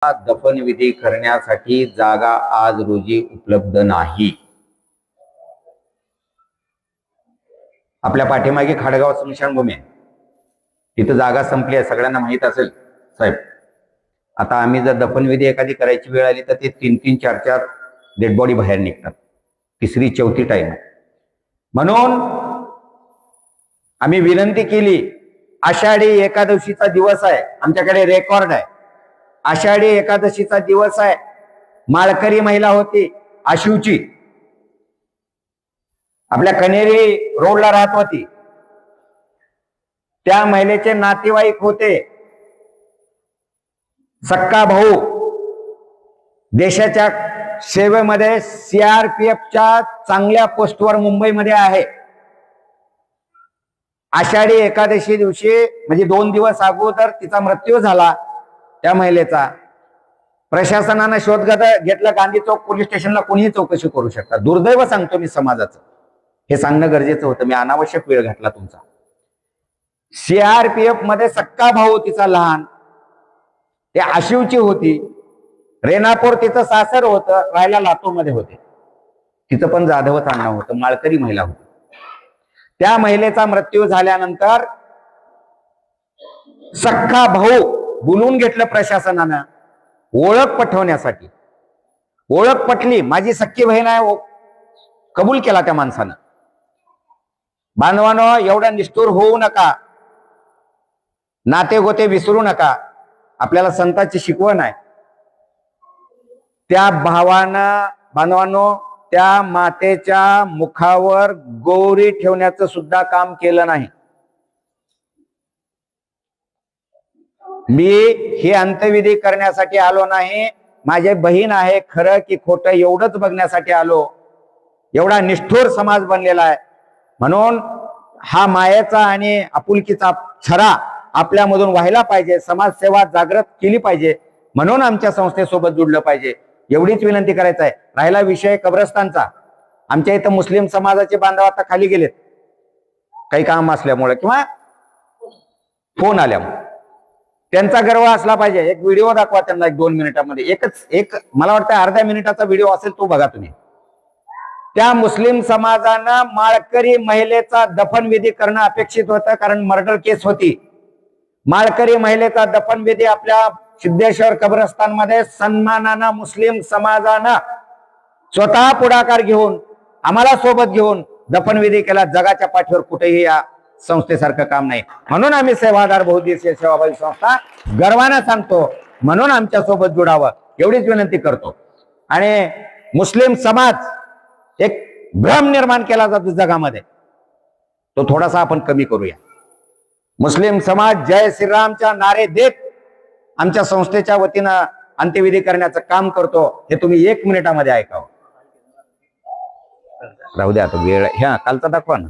दफनविधी करण्यासाठी जागा आज रोजी उपलब्ध नाही। आपल्या पाठीमागे खाडगाव स्मशानभूमी आहे, तिथं जागा संपली आहे, सगळ्यांना माहित असेल साहेब। आता आम्ही जर दफनविधी एखादी करायची वेळ आली तर ते 3-3, 4-4 डेड बॉडी बाहेर निघतात, तिसरी चौथी टाइम। म्हणून आम्ही विनंती केली, आषाढी एकादशीचा दिवस आहे, आमच्याकडे रेकॉर्ड आहे, आषाढी एकादशीचा दिवस आहे, माळकरी महिला होती आशिवची, आपल्या कनेरी रोडला राहत होती, त्या महिलेचे नातेवाईक होते, सक्का भाऊ देशाच्या सेवेमध्ये सीआरपीएफच्या चांगल्या पोस्टवर मुंबईमध्ये आहे। आषाढी एकादशी दिवशी म्हणजे 2 दिवस अगोदर तिचा मृत्यू झाला। त्या महिलेचा प्रशासनानं शोध घेतला, गांधी चौक पोलीस स्टेशनला कोणीही चौकशी करू शकता। दुर्दैव सांगतो मी समाजाचं, हे सांगणं गरजेचं होतं, मी अनावश्यक वेळ घातला तुमचा। सीआरपीएफ मध्ये सक्का भाऊ तिचा लहान, ते आशिवची होती, रेणापूर तिचं सासर होतं, राहायला लातूर मध्ये होते, तिचं पण जाधवच आडनाव होतं, माळकरी महिला होती। त्या महिलेचा मृत्यू झाल्यानंतर सक्का भाऊ बोलून घेतलं प्रशासनानं ओळख पटवण्यासाठी। ओळख पटली, माझी सख्खी बहीण आहे, कबूल केला त्या माणसानं। बांधवानो, एवढा निष्ठुर होऊ नका, नाते गोते विसरू नका, आपल्याला संतांची शिकवण आहे। त्या भावानं, बांधवांनो, त्या मातेच्या मुखावर गौरी ठेवण्याचं सुद्धा काम केलं नाही। मी हे अंत्यविधी करण्यासाठी आलो नाही, माझे बहीण आहे खरं की खोटं एवढंच बघण्यासाठी आलो। एवढा निष्ठुर समाज बनलेला आहे, म्हणून हा मायेचा आणि आपुलकीचा छरा आपल्यामधून व्हायला पाहिजे, समाजसेवा जागृत केली पाहिजे, म्हणून आमच्या संस्थेसोबत जुडलं पाहिजे, एवढीच विनंती करायचं आहे। राहिला विषय कब्रस्तानचा, आमच्या इथं मुस्लिम समाजाचे बांधव आता खाली गेलेत, काही काम असल्यामुळे किंवा फोन आल्यामुळे, त्यांचा गर्व असला पाहिजे। एक व्हिडिओ दाखवा त्यांना, 1-2 मिनिटांमध्ये, एक मला वाटतं अर्ध्या मिनिटाचा व्हिडिओ असेल, तो बघा तुम्ही। त्या मुस्लिम समाजानं माळकरी महिलेचा दफनविधी करणं अपेक्षित होतं, कारण मर्डर केस होती। माळकरी महिलेचा दफनविधी आपल्या सिद्धेश्वर कब्रस्तानमध्ये सन्मानानं मुस्लिम समाजानं स्वतः पुढाकार घेऊन, आम्हाला सोबत घेऊन दफनविधी केला। जगाच्या पाठीवर कुठेही या संस्थेसारखं काम नाही, म्हणून आम्ही सेवादार बहुउद्देशीय सेवाभावी संस्था गर्वानं सांगतो, म्हणून आमच्या सोबत जुडावं एवढीच विनंती करतो। आणि मुस्लिम समाज एक भ्रम निर्माण केला जातो जगामध्ये, तो थोडासा आपण कमी करूया। मुस्लिम समाज जय श्रीरामच्या नारे देत आमच्या संस्थेच्या वतीनं अंत्यविधी करण्याचं काम करतो, हे तुम्ही 1 मिनिटामध्ये ऐकावं। राहू द्या आता वेळ, ह्या कालचा दाखवा ना।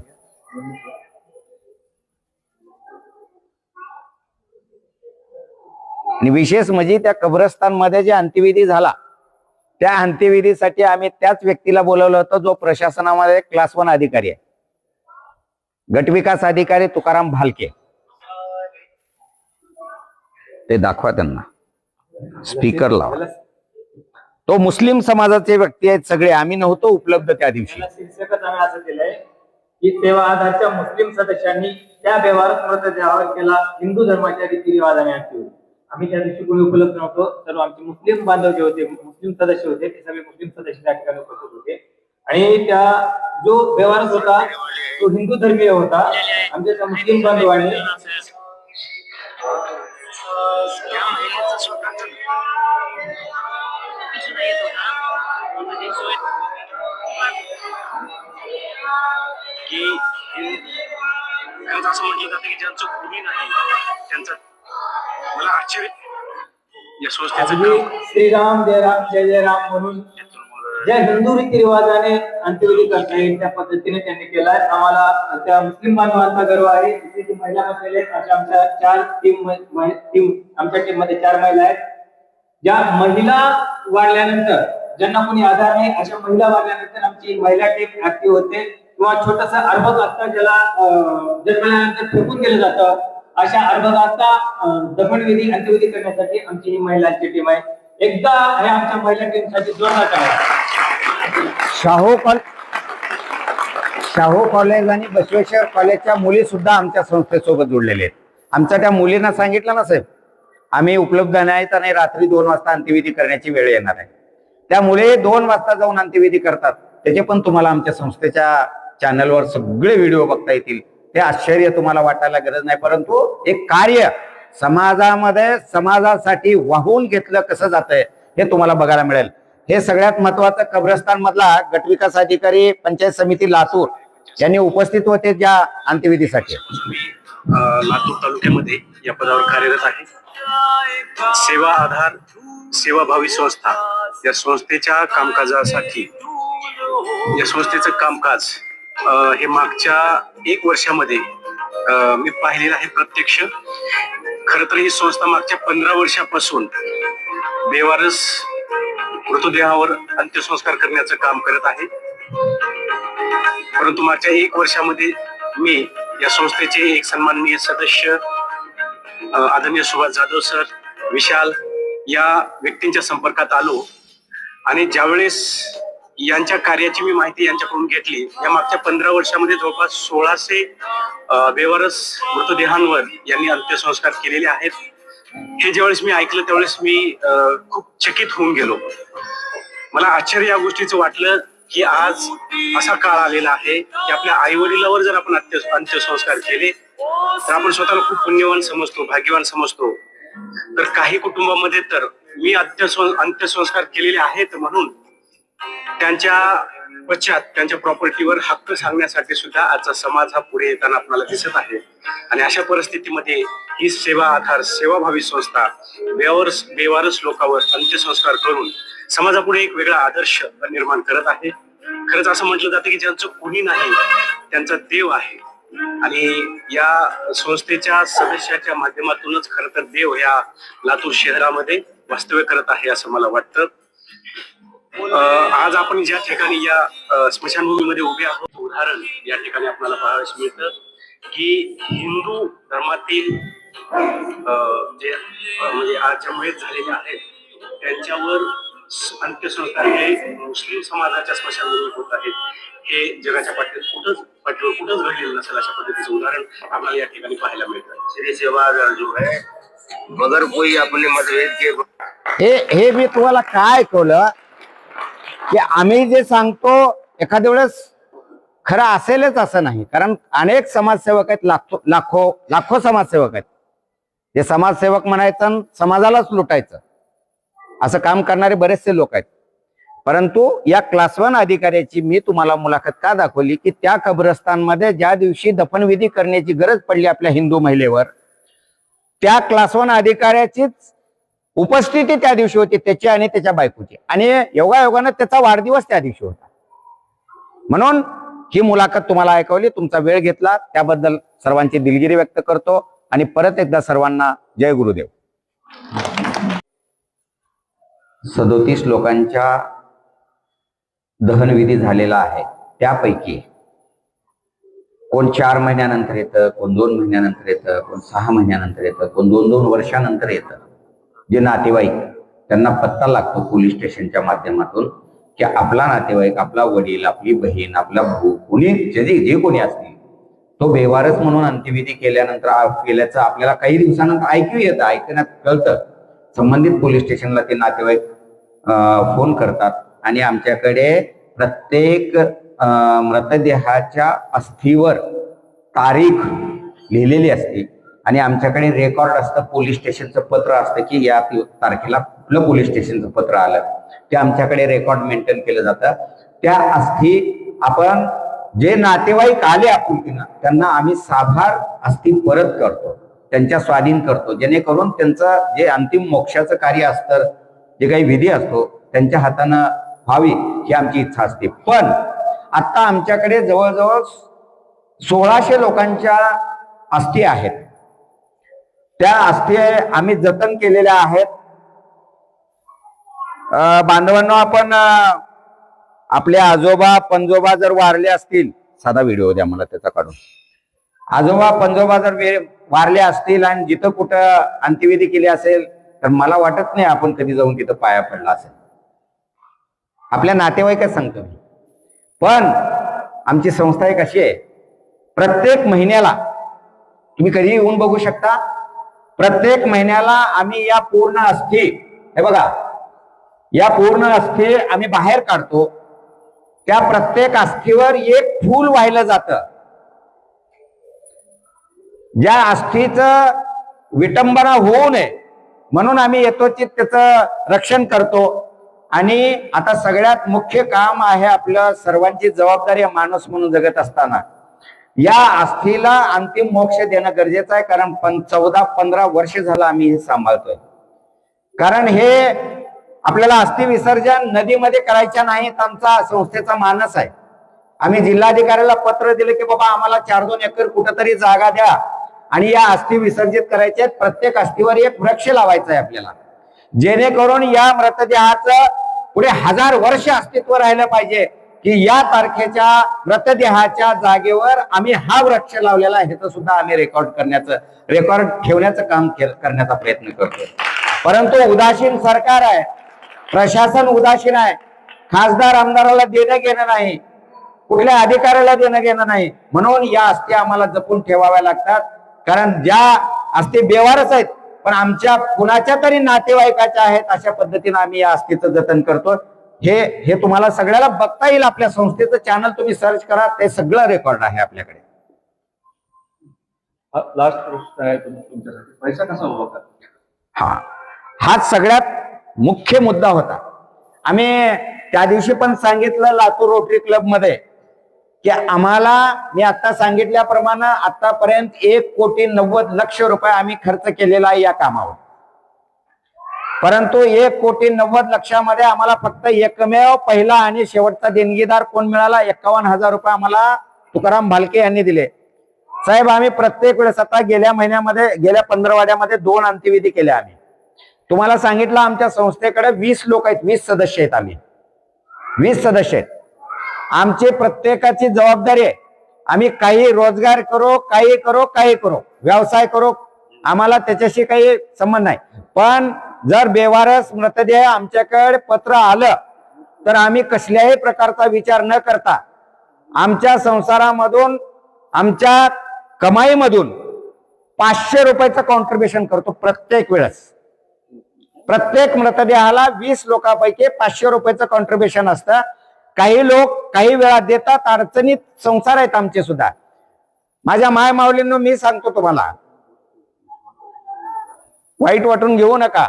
आणि विशेष म्हणजे त्या कब्रस्तानमध्ये जे अंत्यविधी झाला, त्या अंत्यविधीसाठी आम्ही त्याच व्यक्तीला बोलवलं होतं जो प्रशासनामध्ये क्लास 1 अधिकारी आहे, गटविकास अधिकारी तुकाराम भालके। ते दाखवा त्यांना, स्पीकर लावा। तो मुस्लिम समाजाचे व्यक्ती आहेत सगळे, आम्ही नव्हतो उपलब्ध त्या दिवशी। शीर्षकच आम्ही असं केलंय की सेवा आधारच्या मुस्लिम सदस्यांनी त्या व्यवहारात मृतदेहावर केला हिंदू धर्माच्या रीतिरिवाजाने अंत्यविधी। आम्ही त्या दिवशी कोणी उपलब्ध नव्हतो, सर्व आमचे मुस्लिम बांधव जे होते, मुस्लिम सदस्य होते, ते सगळे मुस्लिम सदस्य त्या ठिकाणी उपस्थित होते। आणि त्या जो व्यवहार होता तो हिंदू धर्मीय होता। आमच्या त्या मुस्लिम बांधवांनी की त्यांचं असं म्हटलं जातं की ज्यांचं भूमी नाही त्यांचं, मला आश्चर्य या संस्थेचं श्रीराम जय राम जय जय राम म्हणून ज्या हिंदू रीतिरिवाजाने अंत्यविधी करता येईल त्या पद्धतीने त्यांनी केलाय। आम्हाला त्या मुस्लिम बांधवांचा गर्व आहे। तिथे महिला असलेले आमच्या 4 टीम, आमच्या टीम मध्ये 4 महिला आहेत। ज्या महिला वाढल्यानंतर, ज्यांना कोणी आधार नाही अशा महिला वाढल्यानंतर आमची महिला टीम ऍक्टिव्ह होते। किंवा छोटस अर्भक असतं ज्याला जन्मल्यानंतर फेकून केलं जातं, अशा अर्भकाचा दफनविधी अंत्यविधी करण्यासाठी आमची ही महिलांची टीम आहे। एकदा हे आमच्या महिला टीमसाठी जोरदार टाळ्या. शाहू कॉलेज आणि बसवेश्वर कॉलेजच्या मुली सुद्धा आमच्या संस्थेसोबत जोडलेले आहेत. आमच्या त्या मुलींना सांगितलं ना साहेब, आम्ही उपलब्ध नाहीत आणि रात्री 2 वाजता अंत्यविधी करण्याची वेळ येणार आहे. त्या मुले 2 वाजता जाऊन अंत्यविधी करतात. त्याचे पण तुम्हाला आमच्या संस्थेच्या चॅनलवर सगळे व्हिडिओ बघता येतील. ते आश्चर्य तुम्हाला वाटायला गरज नाही, परंतु एक कार्य समाजामध्ये समाजासाठी वाहून घेतलं कसं जातंय हे तुम्हाला बघायला मिळेल. हे सगळ्यात महत्वाचं कब्रस्तान मधला गटविकास अधिकारी पंचायत समिती लातूर यांनी उपस्थित होते ज्या अंत्यविधीसाठी. लातूर तालुक्यामध्ये या पदावर कार्यरत आहे. सेवा आधार सेवाभावी संस्था या संस्थेच्या कामकाजासाठी या संस्थेचं कामकाज हे मागच्या 1 वर्षामध्ये मी पाहिलेलं आहे प्रत्यक्ष. खर तर ही संस्था मागच्या 15 वर्षापासून बेवारस मृतदेहावर अंत्यसंस्कार करण्याचं काम करत आहे. परंतु मागच्या 1 वर्षामध्ये मी या संस्थेचे एक सन्माननीय सदस्य आदरणीय सुभाष जाधव सर, विशाल या व्यक्तींच्या संपर्कात आलो आणि ज्यावेळेस यांच्या कार्याची मी माहिती यांच्याकडून घेतली, या मागच्या 15 वर्षामध्ये जवळपास 1600 बेवारस मृतदेहांवर यांनी अंत्यसंस्कार केलेले आहेत. हे ज्यावेळेस मी ऐकलं त्यावेळेस मी खूप चकित होऊन गेलो. मला आश्चर्य या गोष्टीचं वाटलं की आज असा काळ आलेला आहे की आपल्या आई वडिलांवर जर आपण अंत्यसंस्कार केले तर आपण स्वतःला खूप पुण्यवान समजतो, भाग्यवान समजतो. तर काही कुटुंबामध्ये तर मी अंत्यसंस्कार केलेले आहेत म्हणून त्यांच्या पश्चात त्यांच्या प्रॉपर्टीवर हक्क सांगण्यासाठी सुद्धा आजचा समाज हा पुढे येताना आपल्याला दिसत आहे. आणि अशा परिस्थितीमध्ये ही सेवा आधार सेवाभावी संस्था बेवारस लोकांवर अंत्यसंस्कार करून समाजापुढे एक वेगळा आदर्श निर्माण करत आहे. खरंच असं म्हटलं जातं की ज्यांचं कुणी नाही त्यांचा देव आहे आणि या संस्थेच्या सदस्याच्या माध्यमातूनच खरं तर देव या लातूर शहरामध्ये वास्तव्य करत आहे असं मला वाटतं. आज आपण ज्या ठिकाणी या स्मशानभूमीमध्ये उभे आहोत, उदाहरण या ठिकाणी आपल्याला पाहायला मिळतं की हिंदू धर्मातील जे म्हणजे आज ज्या मयत झालेले आहेत त्यांच्यावर अंत्यसंस्कार हे मुस्लिम समाजाच्या स्मशानभूमीत होत आहेत. हे जगाच्या पाठीवर कुठंच घडलेलं नसेल अशा पद्धतीचं उदाहरण आपल्याला या ठिकाणी पाहायला मिळतं. श्री सेवा जो है मगर कोई अपने मतभेद के हे मी तुम्हाला काय ऐकवलं की आम्ही जे सांगतो एखाद्या वेळेस खरं असेलच असं नाही, कारण अनेक समाजसेवक आहेत, लाखो समाजसेवक आहेत. जे समाजसेवक म्हणायचं आणि समाजालाच लुटायचं असं काम करणारे बरेचसे लोक आहेत. परंतु या क्लास 1 अधिकाऱ्याची मी तुम्हाला मुलाखत का दाखवली की त्या कब्रस्तानमध्ये ज्या दिवशी दफनविधी करण्याची गरज पडली आपल्या हिंदू महिलेवर, त्या क्लास 1 अधिकाऱ्याचीच उपस्थिती त्या दिवशी होती, त्याची आणि त्याच्या बायकोची, आणि योगायोगानं त्याचा वाढदिवस त्या दिवशी होता. म्हणून ही मुलाखत तुम्हाला ऐकवली, तुमचा वेळ घेतला त्याबद्दल सर्वांची दिलगिरी व्यक्त करतो आणि परत एकदा सर्वांना जय गुरुदेव. 37 लोकांच्या दहनविधी झालेला आहे. त्यापैकी कोण 4 महिन्यानंतर येतं, कोण 2 महिन्यानंतर येतं, कोण 6 महिन्यानंतर येतं, कोण 2-2 वर्षानंतर येतं. जे नातेवाईक त्यांना पत्ता लागतो पोलीस स्टेशनच्या माध्यमातून की आपला नातेवाईक, आपला वडील, आपली बहीण, आपला भाऊ, कोणी जे कोणी असतील तो बेवारस म्हणून अंत्यविधी केल्याचं आपल्याला काही दिवसानंतर ऐकण्यात कळतं. संबंधित पोलीस स्टेशनला ते नातेवाईक फोन करतात आणि आमच्याकडे प्रत्येक मृतदेहाच्या अस्थीवर तारीख लिहिलेली असते आणि आमच्याकडे रेकॉर्ड असतं, पोलीस स्टेशनचं पत्र असतं की या तारखेला कुठलं पोलीस स्टेशनचं पत्र आलं, ते आमच्याकडे रेकॉर्ड मेंटेन केलं जातं. त्या अस्थी आपण जे नातेवाईक आले आपुलकीनं त्यांना आम्ही साभार अस्थी परत करतो, त्यांच्या स्वाधीन करतो, जेणेकरून त्यांचं जे अंतिम मोक्षाचं कार्य असतं, जे काही विधी असतो त्यांच्या हातानं व्हावी ही आमची इच्छा असते. पण आता आमच्याकडे जवळजवळ 1600 लोकांच्या अस्थी आहेत. त्या अस्थी आम्ही जतन केलेल्या आहेत. बांधवांनो, आपण आपले आजोबा पंजोबा जर वारले असतील, साधा व्हिडिओ द्या मला त्याचा काढून, आजोबा पंजोबा जर वारले असतील आणि जिथं कुठं अंत्यविधी केली असेल तर मला वाटत नाही आपण कधी जाऊन तिथं पाया पडला असेल. आपल्या नातेवाईकच सांगतो मी. पण आमची संस्था एक अशी आहे, प्रत्येक महिन्याला तुम्ही कधी येऊन बघू शकता. प्रत्येक महिन्याला आम्ही या पूर्ण अस्थी, हे बघा, या पूर्ण अस्थी आम्ही बाहेर काढतो. त्या प्रत्येक अस्थीवर एक फूल वाहिलं जातं. ज्या अस्थीचं विटंबना होऊ नये म्हणून आम्ही यथोचित त्याचं रक्षण करतो. आणि आता सगळ्यात मुख्य काम आहे आपलं, सर्वांची जबाबदारी माणूस म्हणून जगत असताना या अस्थीला अंतिम मोक्ष देणं गरजेचं आहे. कारण 14-15 वर्ष झालं आम्ही हे सांभाळतोय. कारण हे आपल्याला अस्थि विसर्जन नदीमध्ये करायच्या नाहीत, आमचा संस्थेचा मानस आहे. आम्ही जिल्हाधिकाऱ्याला पत्र दिले की बाबा आम्हाला 4-2 एकर कुठंतरी जागा द्या आणि या अस्थि विसर्जित करायचे आहेत. प्रत्येक अस्थीवर एक वृक्ष लावायचा आहे आपल्याला, जेणेकरून या मृतदेहाचं पुढे 1000 वर्ष अस्तित्व राहिलं पाहिजे की या तारखेच्या मृतदेहाच्या जागेवर आम्ही हा वृक्ष लावलेला आहे. ह्याचं सुद्धा आम्ही रेकॉर्ड ठेवण्याचं काम करण्याचा प्रयत्न करतोय. परंतु उदासीन सरकार आहे, प्रशासन उदासीन आहे. खासदार आमदाराला देणं घेणं नाही, कुठल्या अधिकाऱ्याला देणं घेणं नाही. म्हणून या अस्थी आम्हाला जपून ठेवाव्या लागतात. कारण ज्या अस्थी बेवारच आहेत पण आमच्या कुणाच्या तरी नातेवाईकाच्या आहेत, अशा पद्धतीने आम्ही या अस्थीचं जतन करतो. हे तुम्हाला सगळ्याला बघता येईल. आपल्या संस्थेचं चॅनल तुम्ही सर्च करा, ते सगळं रेकॉर्ड आहे आपल्याकडे. लास्ट प्रश्न आहे तुमच्यासाठी, पैसा कसा उभा करता? हाच सगळ्यात मुख्य मुद्दा होता. आम्ही त्या दिवशी पण सांगितलं लातूर रोटरी क्लब मध्ये की आम्हाला, मी आता सांगितल्याप्रमाणे आतापर्यंत 1,90,00,000 रुपये आम्ही खर्च केलेला आहे या कामावर. परंतु 1,90,00,000 मध्ये आम्हाला फक्त एकमेव पहिला आणि शेवटचा देणगीदार कोण मिळाला? 51,000 रुपये आम्हाला तुकाराम भालके यांनी दिले. साहेब, आम्ही प्रत्येक वेळेस, आता गेल्या महिन्यामध्ये, गेल्या 15 2 अंत्यविधी केल्या. आम्ही तुम्हाला सांगितलं आमच्या संस्थेकडे 20 लोक आहेत, 20 सदस्य आहेत. आम्ही 20 सदस्य आहेत. आमची प्रत्येकाची जबाबदारी आहे. आम्ही काही रोजगार करो, काही करो, व्यवसाय करो, आम्हाला त्याच्याशी काही संबंध नाही. पण जर बेवारस मृतदेह आमच्याकडे पत्र आलं तर आम्ही कसल्याही प्रकारचा विचार न करता आमच्या संसारामधून, आमच्या कमाईमधून 500 रुपयाचं कॉन्ट्रीब्युशन करतो प्रत्येक वेळेस. प्रत्येक मृतदेहाला 20 लोकांपैकी 500 रुपयाचं कॉन्ट्रीब्युशन असतं. काही लोक काही वेळा देतात, अडचणीत संसार आहेत आमचे सुद्धा. माझ्या माय माऊलींनो, मी सांगतो तुम्हाला, वाईट वाटून घेऊ नका.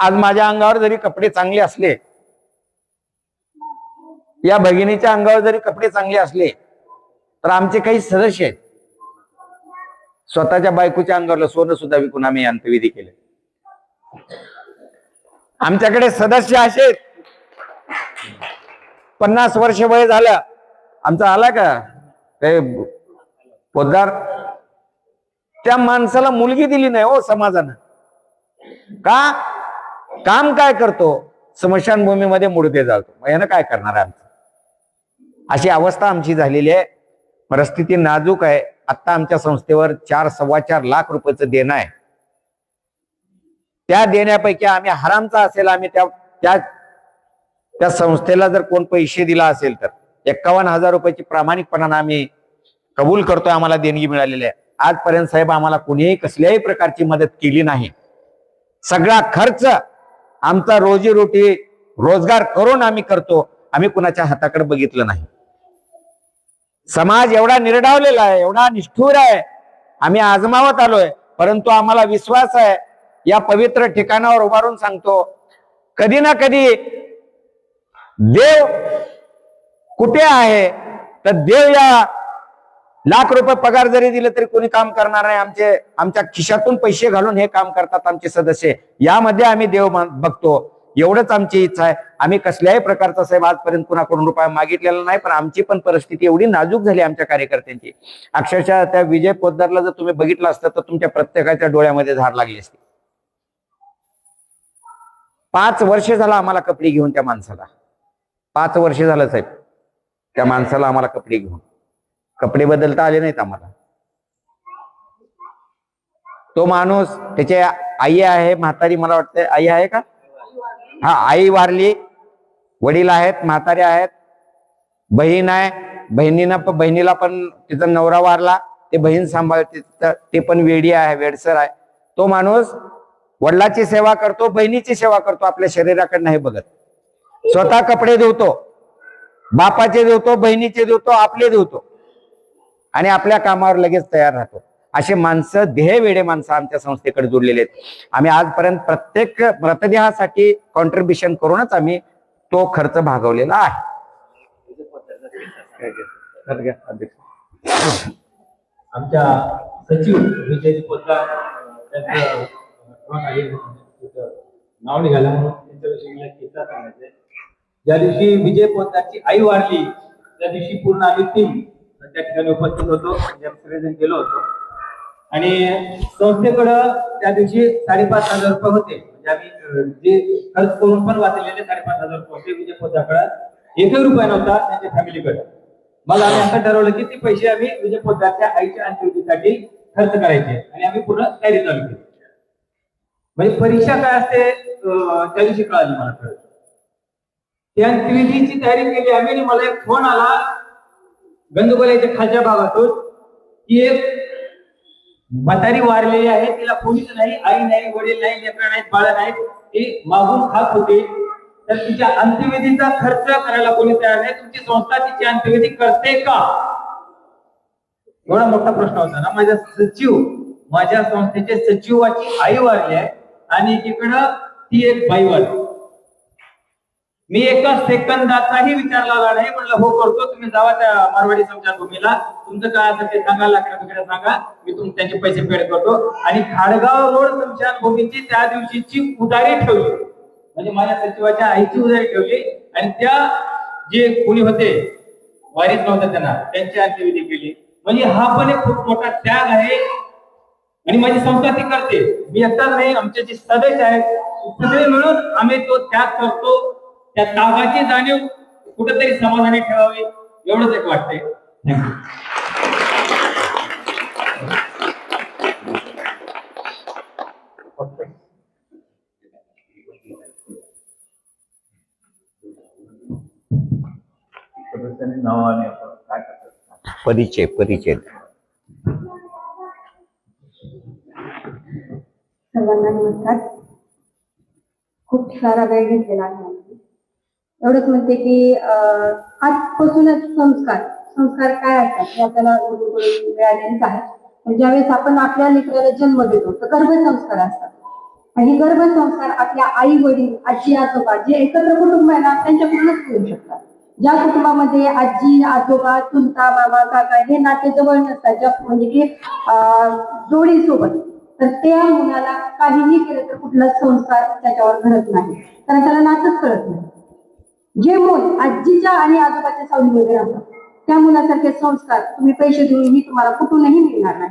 आज माझ्या अंगावर जरी कपडे चांगले असले, या भगिनीच्या अंगावर जरी कपडे चांगले असले, तर आमचे काही सदस्य आहेत, स्वतःच्या बायकोच्या अंगावरलं सोनं सुद्धा विकून आम्ही अंत्यविधी केले. आमच्याकडे सदस्य असे आहेत, 50 वर्ष वय झालं. आमचा आला का ते पोद्दार, त्या माणसाला मुलगी दिली नाही हो समाजानं. का? काम काय करतो? स्मशानभूमीमध्ये मुडदे जाळतो. मग यानं काय करणार आहे आमचं? अशी अवस्था आमची झालेली आहे. परिस्थिती नाजूक आहे. आता आमच्या संस्थेवर 4-4.25 लाख रुपयाचं देणं आहे. त्या देण्यापैकी आम्ही हरामचा असेल, आम्ही त्या संस्थेला जर कोण पैसे दिला असेल तर 51,000 रुपयाची प्रामाणिकपणाने आम्ही कबूल करतोय. आम्हाला देणगी मिळालेली आहे. आजपर्यंत साहेब आम्हाला कुणीही कसल्याही प्रकारची मदत केली नाही. सगळा खर्च आमचा रोजीरोटी रोजगार करून आम्ही करतो. आम्ही कुणाच्या हाताकडे बघितलं नाही. समाज एवढा निर्डावलेला आहे, एवढा निष्ठुर आहे. आम्ही आजमावत आलोय, परंतु आम्हाला विश्वास आहे, या पवित्र ठिकाणावर उभारून सांगतो, कधी ना कधी देव कुठे आहे? तर देव या लाख रुपये पगार जरी दिले तरी कोणी काम करणार नाही. आमच्या खिशातून पैसे घालून हे काम करतात आमचे सदस्य. यामध्ये आम्ही देव बघतो. एवढंच आमची इच्छा आहे. आम्ही कसल्याही प्रकारचा साहेब आजपर्यंत कुणाकडून रुपया मागितलेला नाही. पण आमची पण परिस्थिती एवढी नाजूक झाली आमच्या कार्यकर्त्यांची. अक्षरशः त्या विजय पोद्दारला जर तुम्ही बघितलं असतं तर तुमच्या प्रत्येकाच्या डोळ्यामध्ये धार लागली असती. 5 वर्ष झालं आम्हाला कपडे घेऊन त्या माणसाला. 5 वर्ष झालं साहेब त्या माणसाला आम्हाला कपडे घेऊन. कपडे बदलता आले नाहीत आम्हाला. तो माणूस, त्याचे आई आहे, म्हातारी, मला वाटतं आई आहे का, हा, आई वारली, वडील आहेत, म्हातारे आहेत, बहीण आहे, बहिणीला पण तिचा नवरा वारला, ते बहीण सांभाळते, ते पण वेडी आहे, वेडसर आहे. तो माणूस वडिलाची सेवा करतो, बहिणीची सेवा करतो, आपल्या शरीराकडे नाही बघत. स्वतः कपडे धुवतो, बापाचे धुवतो, बहिणीचे धुवतो, आपले धुवतो, आणि आपल्या कामावर लगेच तयार राहतो. असे माणसं, ध्येय वेडे माणसं आमच्या संस्थेकडे जुळलेले आहेत. आम्ही आजपर्यंत प्रत्येक मृतदेहासाठी कॉन्ट्रीब्युशन करूनच आम्ही तो खर्च भागवलेला आहे. आमच्या सचिव विजय पोतदार त्यांचं नाव निघालं म्हणून त्यांच्याविषयी किस्सा सांगायचा. ज्या दिवशी विजय पोतदारची आई वारली त्या दिवशी पूर्ण आम्ही टीम त्या ठिकाणी उपस्थित होतो, म्हणजे आम्ही सगळेजण गेलो होतो. आणि संस्थेकडं त्या दिवशी 5,500 रुपये होते, म्हणजे आम्ही जे खर्च करून पण वाचलेले 5,500 रुपये होते. विजय पोतदारकडं 1 रुपया नव्हता त्यांच्या फॅमिलीकडे. मग आम्ही असं ठरवलं की ती पैसे आम्ही विजय पोतदारच्या आईच्या अंत्यविधीसाठी खर्च करायचे, आणि आम्ही पूर्ण तयारी चालू केली. म्हणजे परीक्षा काय असते त्या दिवशी कळाली मला. त्या अंत्यविधीची तयारी केली आम्ही, आणि मला एक फोन आला गंदगोल्याच्या खालच्या भागातून की एक म्हातारी वारलेली आहे, तिला कोणीच नाही, आई नाही, वडील नाही, लेकरं नाहीत, बाळ नाहीत, ती मागून खात होती, तर तिच्या अंत्यविधीचा खर्च करायला कोणी तयार नाही, तुमची संस्था तिची अंत्यविधी करते का? एवढा मोठा प्रश्न होता ना. माझ्या संस्थेचे सचिवाची आई वारली आहे, आणि एकीकडं ती एक बाई वारली. मी एका सेकंदाचाही विचार लावला नाही, म्हणलं हो करतो, तुम्ही जावा त्या मारवाडी स्मशानभूमीला, तुमचं काय असेल ते सांगा, लाकडाकडे सांगा, मी त्यांचे पैसे पेड करतो. आणि खाडगाव रोड स्मशानभूमीची त्या दिवशीची उधारी ठेवली, म्हणजे माझ्या सचिवाच्या आईची उधारी ठेवली, आणि त्या जे कोणी होते वारीस नव्हतं त्यांना, त्यांची अंत्यविधी केली. म्हणजे हा पण एक खूप मोठा त्याग आहे, आणि माझी संस्था ती करते. मी एकटाच नाही, आमचे जे सदस्य आहेत सगळे मिळून आम्ही तो त्याग करतो. त्या त्यागाची जाणीव कुठेतरी समाधानी ठेवावी, एवढंच एक वाटतंय. सदस्यांनी नाव आणि आपण काय करतात. परिचय सर्वांना नमस्कार. खूप सारा वेळ घेतलेला आहे. एवढंच म्हणते की आजपासूनच संस्कार काय असतात हे आपल्याला मिळालेलेच आहे. पण ज्यावेळेस आपण आपल्या लेकराला जन्म देतो तर गर्भसंस्कार असतात, आणि गर्भसंस्कार आपल्या आई वडील, आजी आजोबा जे एकत्र कुटुंब आहे ना त्यांच्याकडूनच होऊ शकतात. ज्या कुटुंबामध्ये आजी आजोबा चुलता मामा काका हे नाते जवळ नसतात, म्हणजे की जोडीसोबत, तर त्या मुलाला काहीही केलं तर कुठला संस्कार त्याच्यावर घडत नाही, कारण त्याला नातच कळत नाही. जे मूल आजीच्या आणि आजोबाच्या सावलीमध्ये राहतात त्या मुलासारखे संस्कार तुम्ही पैसे देऊनही तुम्हाला कुठूनही मिळणार नाही.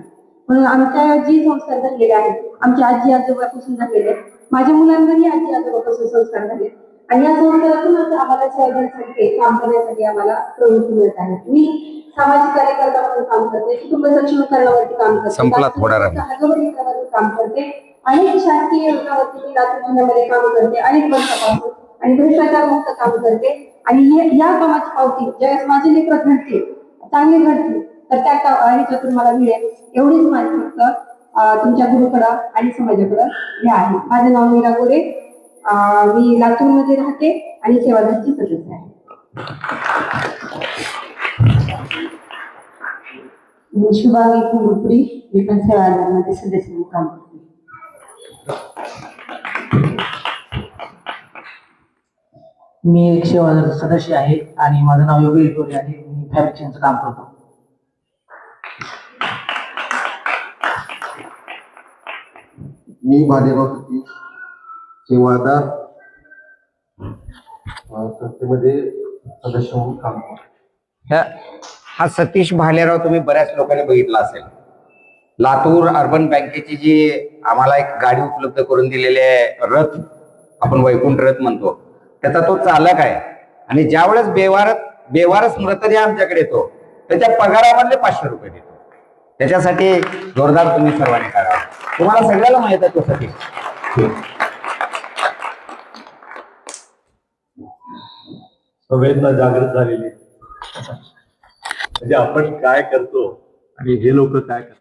म्हणून आमच्या जी संस्कार झालेले आहेत आमच्या आजी आजोबापासून झालेले आहेत, माझ्या मुलांवरही आजी आजोबापासून संस्कार झाले, आणि या संस्कारातूनच आम्हाला शहरांसाठी काम करण्यासाठी आम्हाला प्रवृत्ती मिळत आहे. मी सामाजिक कार्यकर्ता म्हणून काम करते, कुटुंब सक्षमीकरणावरती काम करते, काम करते, अनेक शासकीय योजनावरती लातूर जिल्ह्यामध्ये काम करते, अनेक वर्षापासून, आणि भ्रष्टाचार मुक्त काम करते. आणि या कामाची पावती ज्यावेळेस माझे लेकर घडते, चांगले घडते, तर त्या ह्याच्यातून मला मिळेल एवढीच माझी फक्त तुमच्या गुरुकडं आणि समाजाकडं हे आहे. माझं नाव मीरा गोरे, मी लातूरमध्ये राहते आणि सेवादलची सदस्य आहे. मी शुभांगी कुंडुपुरी, मी पण सेवादलमध्ये सदस्य म्हणून काम करते. मी एक सेवादल सदस्य आहे आणि माझं नाव योगेश गोरे आहे. मी फॅब्रिकेशनचं काम करतो. मी भालेराव सतीश सेवादार संस्थेमध्ये सदस्य म्हणून काम करतो. हा सतीश भालेराव तुम्ही बऱ्याच लोकांनी बघितला असेल. लातूर अर्बन बँकेची जी आम्हाला एक गाडी उपलब्ध करून दिलेली आहे, रथ, आपण वैकुंठ रथ म्हणतो, त्याचा तो चालक आहे. आणि ज्या वेळेस बेवारस मृतदेह आमच्याकडे येतो त्याच्या पगारामधले 500 रुपये देतो. त्याच्यासाठी जोरदार तुम्ही सर्वांनी करा. तुम्हाला सगळ्याला माहित आहे तो सतीश. संवेदना जागृत झालेली म्हणजे आपण काय करतो आणि हे लोक काय करतात